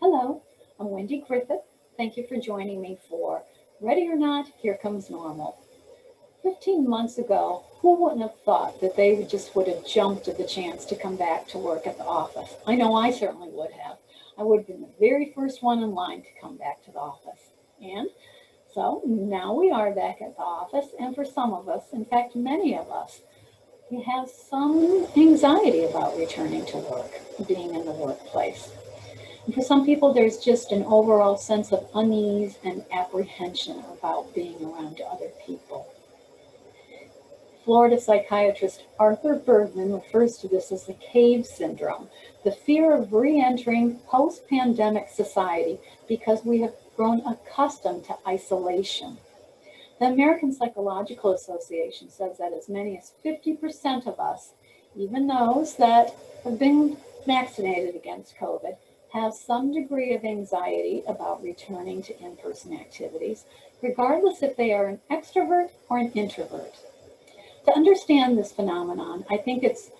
Hello, I'm Wendy Griffith. Thank you for joining me for Ready or Not, Here Comes Normal. 15 months ago, who wouldn't have thought that they just would have jumped at the chance to come back to work at the office? I know I certainly would have. I would have been the very first one in line to come back to the office. And so now we are back at the office, and for some of us, in fact, many of us, we have some anxiety about returning to work, being in the workplace. And for some people, there's just an overall sense of unease and apprehension about being around other people. Florida psychiatrist Arthur Bergman refers to this as the cave syndrome, the fear of re-entering post-pandemic society because we have grown accustomed to isolation. The American Psychological Association says that as many as 50% of us, even those that have been vaccinated against COVID, have some degree of anxiety about returning to in-person activities, regardless if they are an extrovert or an introvert. To understand this phenomenon, I think it's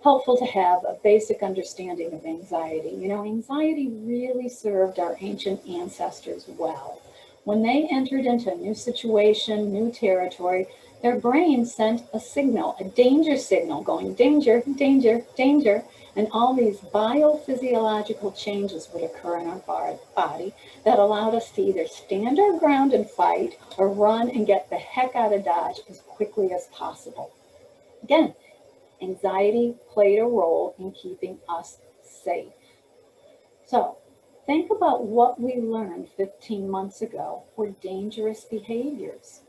helpful to have a basic understanding of anxiety. You know, anxiety really served our ancient ancestors well. When they entered into a new situation, new territory, their brain sent a signal, a danger signal, going danger, danger, danger, and all these biophysiological changes would occur in our body that allowed us to either stand our ground and fight or run and get the heck out of Dodge as quickly as possible. Again, anxiety played a role in keeping us safe. So think about what we learned 15 months ago were dangerous behaviors.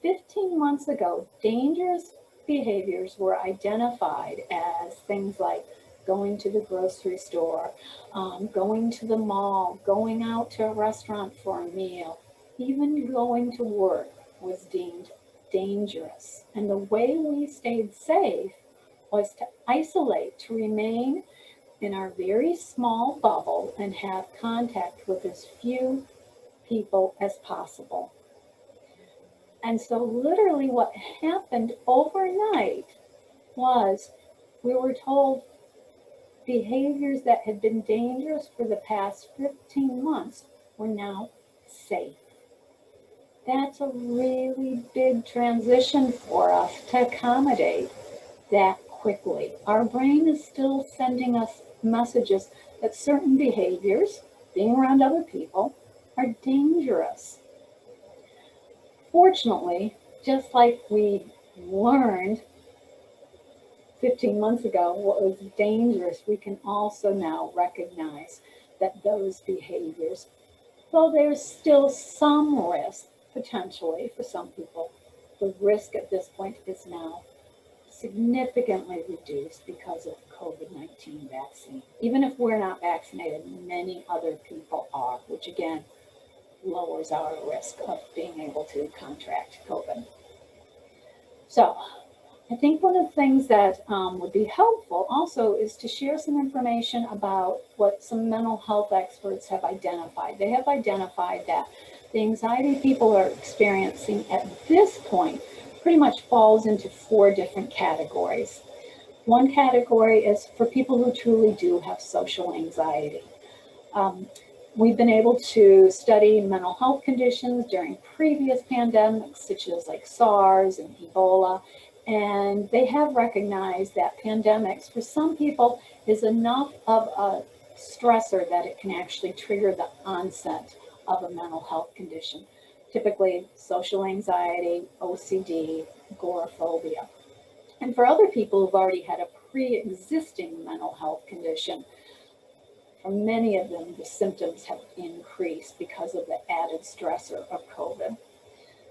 15 months ago, dangerous behaviors were identified as things like going to the grocery store, going to the mall, going out to a restaurant for a meal, even going to work was deemed dangerous. And the way we stayed safe was to isolate, to remain in our very small bubble and have contact with as few people as possible. And so literally what happened overnight was we were told behaviors that had been dangerous for the past 15 months were now safe. That's a really big transition for us to accommodate that quickly. Our brain is still sending us messages that certain behaviors, being around other people, are dangerous. Fortunately, just like we learned 15 months ago what was dangerous, we can also now recognize that those behaviors, though there's still some risk potentially for some people, the risk at this point is now significantly reduced because of COVID-19 vaccine. Even if we're not vaccinated, many other people are, which again lowers our risk of being able to contract COVID. So I think one of the things that would be helpful also is to share some information about what some mental health experts have identified. They have identified that the anxiety people are experiencing at this point pretty much falls into 4 different categories. One category is for people who truly do have social anxiety. We've been able to study mental health conditions during previous pandemics, such as like SARS and Ebola, and they have recognized that pandemics, for some people, is enough of a stressor that it can actually trigger the onset of a mental health condition, typically social anxiety, OCD, agoraphobia. And for other people who've already had a pre-existing mental health condition, for many of them, the symptoms have increased because of the added stressor of COVID.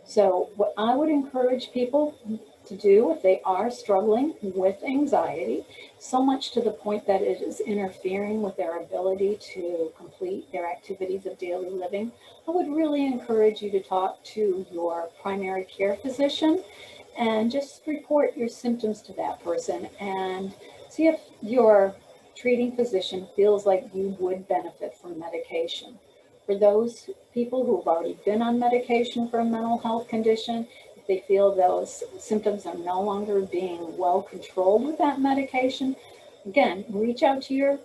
So what I would encourage people to do if they are struggling with anxiety, so much to the point that it is interfering with their ability to complete their activities of daily living, I would really encourage you to talk to your primary care physician and just report your symptoms to that person and see if your treating physician feels like you would benefit from medication. For those people who have already been on medication for a mental health condition, if they feel those symptoms are no longer being well controlled with that medication, again, reach out to your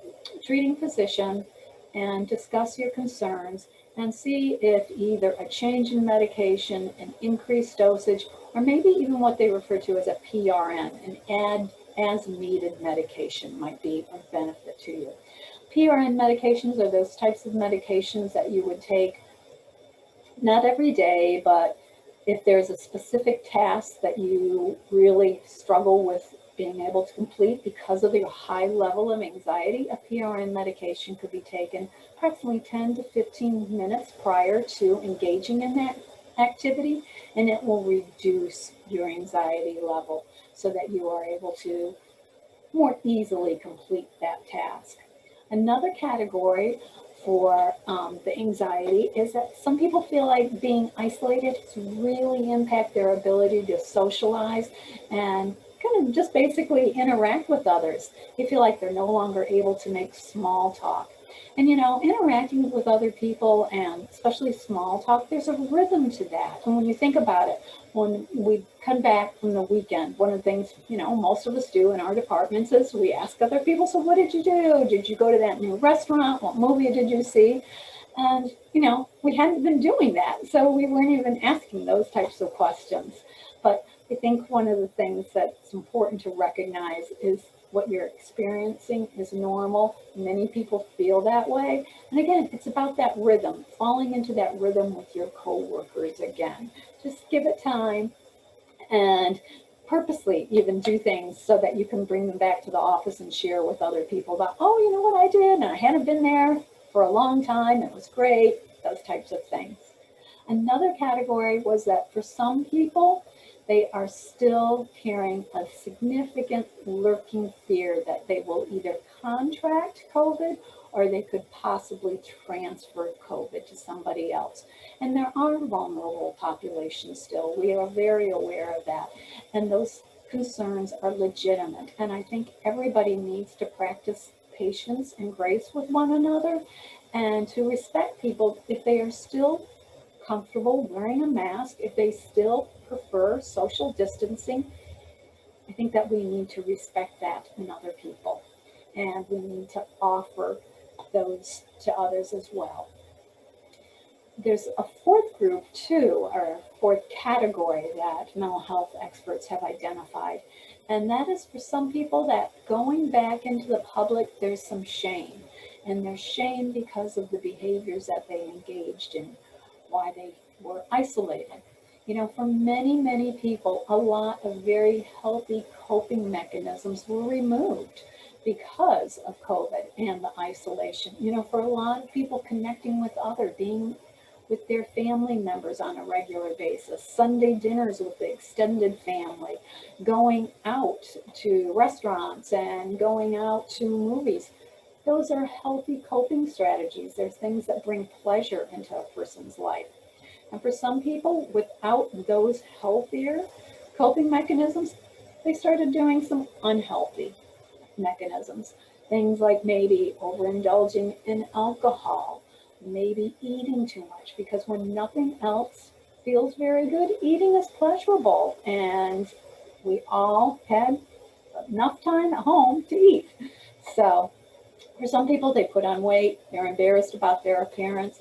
treating physician and discuss your concerns and see if either a change in medication, an increased dosage, or maybe even what they refer to as a PRN, an add as needed medication might be of benefit to you. PRN medications are those types of medications that you would take not every day, but if there's a specific task that you really struggle with being able to complete because of your high level of anxiety, a PRN medication could be taken approximately 10 to 15 minutes prior to engaging in that activity, and it will reduce your anxiety level so that you are able to more easily complete that task. Another category for the anxiety is that some people feel like being isolated has really impact their ability to socialize and kind of just basically interact with others. They feel like they're no longer able to make small talk. And you know, interacting with other people and especially small talk, there's a rhythm to that. And when you think about it, when we come back from the weekend, one of the things, you know, most of us do in our departments is we ask other people, so what did you do? Did you go to that new restaurant? What movie did you see? And, you know, we hadn't been doing that. So we weren't even asking those types of questions. But I think one of the things that's important to recognize is what you're experiencing is normal. Many people feel that way. And again, it's about that rhythm, falling into that rhythm with your coworkers again. Just give it time and purposely even do things so that you can bring them back to the office and share with other people about, oh, you know what I did? And I hadn't been there for a long time. It was great, those types of things. Another category was that for some people, they are still carrying a significant lurking fear that they will either contract COVID or they could possibly transfer COVID to somebody else. And there are vulnerable populations still. We are very aware of that. And those concerns are legitimate. And I think everybody needs to practice patience and grace with one another and to respect people if they are still comfortable wearing a mask, if they still prefer social distancing. I think that we need to respect that in other people, and we need to offer those to others as well. There's a fourth group too, or a fourth category that mental health experts have identified, and that is for some people that going back into the public, there's some shame, and there's shame because of the behaviors that they engaged in, why they were isolated. You know, for many, many people, a lot of very healthy coping mechanisms were removed because of COVID and the isolation. You know, for a lot of people, connecting with others, being with their family members on a regular basis, Sunday dinners with the extended family, going out to restaurants and going out to movies. Those are healthy coping strategies. There's things that bring pleasure into a person's life. And for some people, without those healthier coping mechanisms, they started doing some unhealthy mechanisms. Things like maybe overindulging in alcohol, maybe eating too much, because when nothing else feels very good, eating is pleasurable. And we all had enough time at home to eat. So for some people, they put on weight, they're embarrassed about their appearance.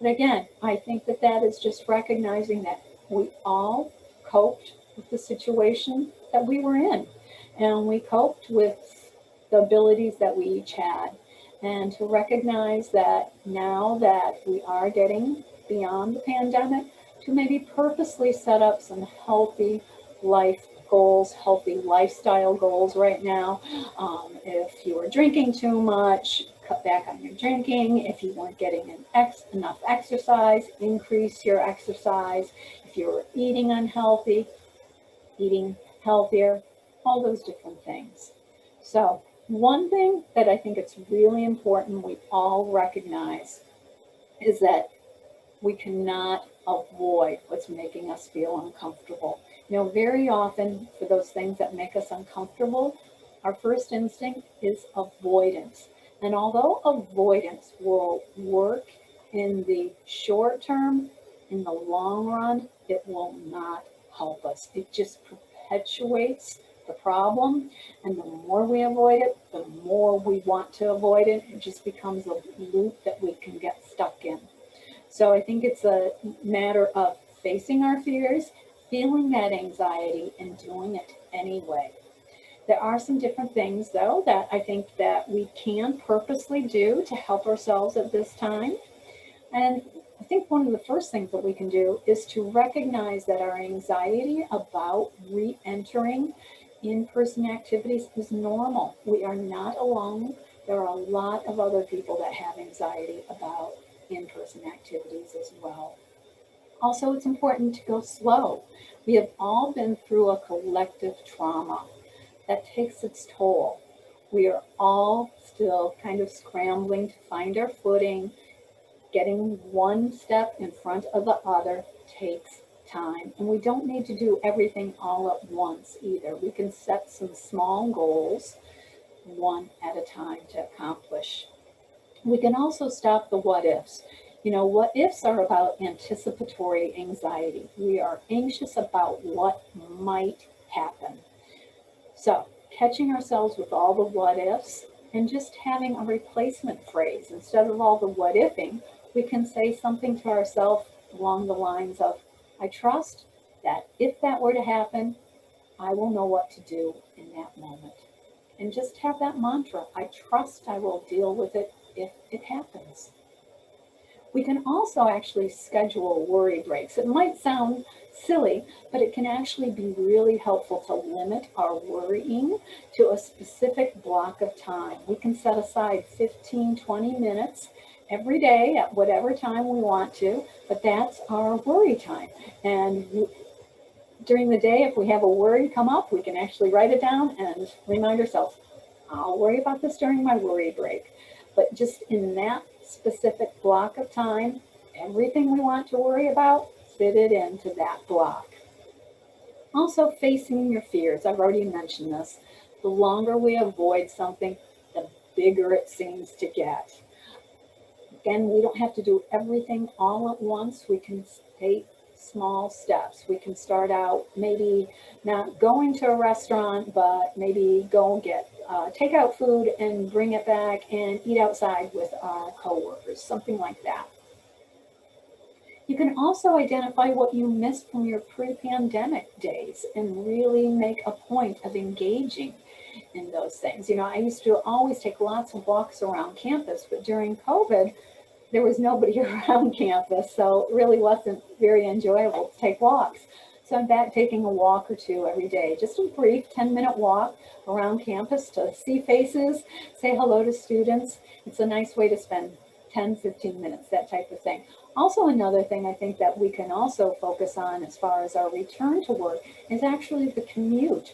But again, I think that that is just recognizing that we all coped with the situation that we were in. And we coped with the abilities that we each had. And to recognize that now that we are getting beyond the pandemic, to maybe purposely set up some healthy life goals, healthy lifestyle goals right now. If you were drinking too much, cut back on your drinking. If you weren't getting enough exercise, increase your exercise. If you were eating unhealthy, eating healthier, all those different things. So one thing that I think it's really important we all recognize is that we cannot avoid what's making us feel uncomfortable. You know, very often for those things that make us uncomfortable, our first instinct is avoidance. And although avoidance will work in the short term, in the long run, it will not help us. It just perpetuates the problem, and the more we avoid it, the more we want to avoid it. It just becomes a loop that we can get stuck in. So I think it's a matter of facing our fears, feeling that anxiety, and doing it anyway. There are some different things, though, that I think that we can purposely do to help ourselves at this time. And I think one of the first things that we can do is to recognize that our anxiety about re-entering in-person activities is normal. We are not alone. There are a lot of other people that have anxiety about in-person activities as well. Also, it's important to go slow. We have all been through a collective trauma that takes its toll. We are all still kind of scrambling to find our footing. Getting one step in front of the other takes time. And we don't need to do everything all at once either. We can set some small goals, one at a time, to accomplish. We can also stop the what ifs. You know, what ifs are about anticipatory anxiety. We are anxious about what might happen. So, catching ourselves with all the what ifs and just having a replacement phrase. Instead of all the what ifing, we can say something to ourselves along the lines of, I trust that if that were to happen, I will know what to do in that moment. And just have that mantra, I trust I will deal with it if it happens. We can also actually schedule worry breaks. It might sound silly, but it can actually be really helpful to limit our worrying to a specific block of time. We can set aside 15, 20 minutes every day at whatever time we want to, but that's our worry time. And during the day, if we have a worry come up, we can actually write it down and remind ourselves, I'll worry about this during my worry break. But just in that specific block of time, everything we want to worry about, fit it into that block. Also, facing your fears. I've already mentioned this. The longer we avoid something, the bigger it seems to get. Again, we don't have to do everything all at once. We can take small steps. We can start out maybe not going to a restaurant, but maybe go get takeout food and bring it back and eat outside with our coworkers, something like that. You can also identify what you missed from your pre-pandemic days and really make a point of engaging in those things. You know, I used to always take lots of walks around campus, but during COVID, there was nobody around campus, so it really wasn't very enjoyable to take walks. So I'm back taking a walk or two every day, just a brief 10-minute walk around campus to see faces, say hello to students. It's a nice way to spend 10, 15 minutes, that type of thing. Also, another thing I think that we can also focus on as far as our return to work is actually the commute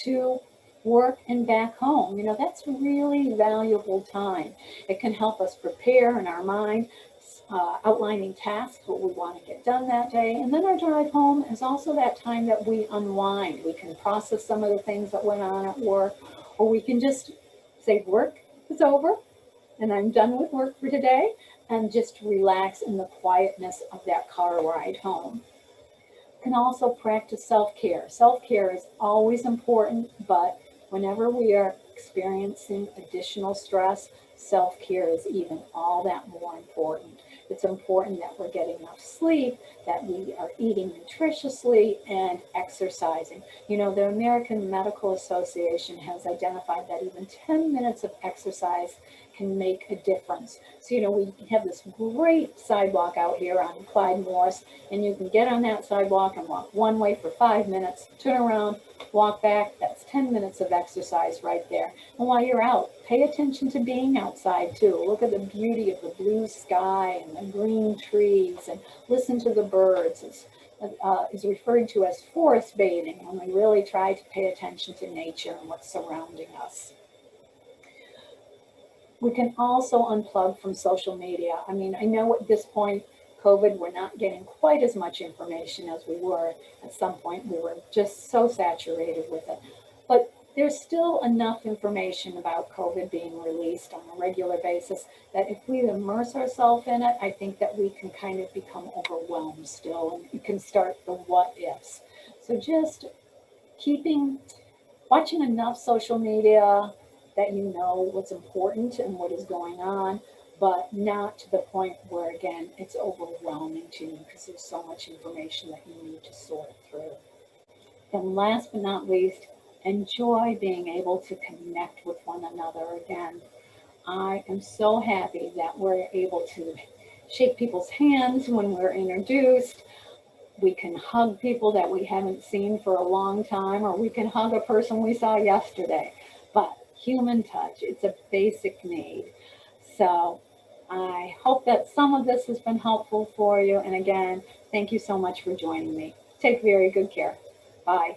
to work and back home. You know, that's really valuable time. It can help us prepare in our mind, outlining tasks, what we want to get done that day. And then our drive home is also that time that we unwind. We can process some of the things that went on at work, or we can just say, work is over and I'm done with work for today, and just relax in the quietness of that car ride home. Can also practice self-care. Self-care is always important, but whenever we are experiencing additional stress, self-care is even all that more important. It's important that we're getting enough sleep, that we are eating nutritiously and exercising. You know, the American Medical Association has identified that even 10 minutes of exercise can make a difference. So, you know, we have this great sidewalk out here on Clyde Morris, and you can get on that sidewalk and walk one way for 5 minutes, turn around, walk back. That's 10 minutes of exercise right there. And while you're out, pay attention to being outside too. Look at the beauty of the blue sky and the green trees, and listen to the birds. It's is referred to as forest bathing, when we really try to pay attention to nature and what's surrounding us. We can also unplug from social media. I mean, I know at this point, COVID, we're not getting quite as much information as we were at some point. We were just so saturated with it. But there's still enough information about COVID being released on a regular basis that if we immerse ourselves in it, I think that we can kind of become overwhelmed still, and we can start the what ifs. So just keeping watching enough social media that you know what's important and what is going on, but not to the point where, again, it's overwhelming to you because there's so much information that you need to sort through. And last but not least, enjoy being able to connect with one another again. I am so happy that we're able to shake people's hands when we're introduced. We can hug people that we haven't seen for a long time, or we can hug a person we saw yesterday. But human touch, it's a basic need. So I hope that some of this has been helpful for you. And again, thank you so much for joining me. Take very good care. Bye.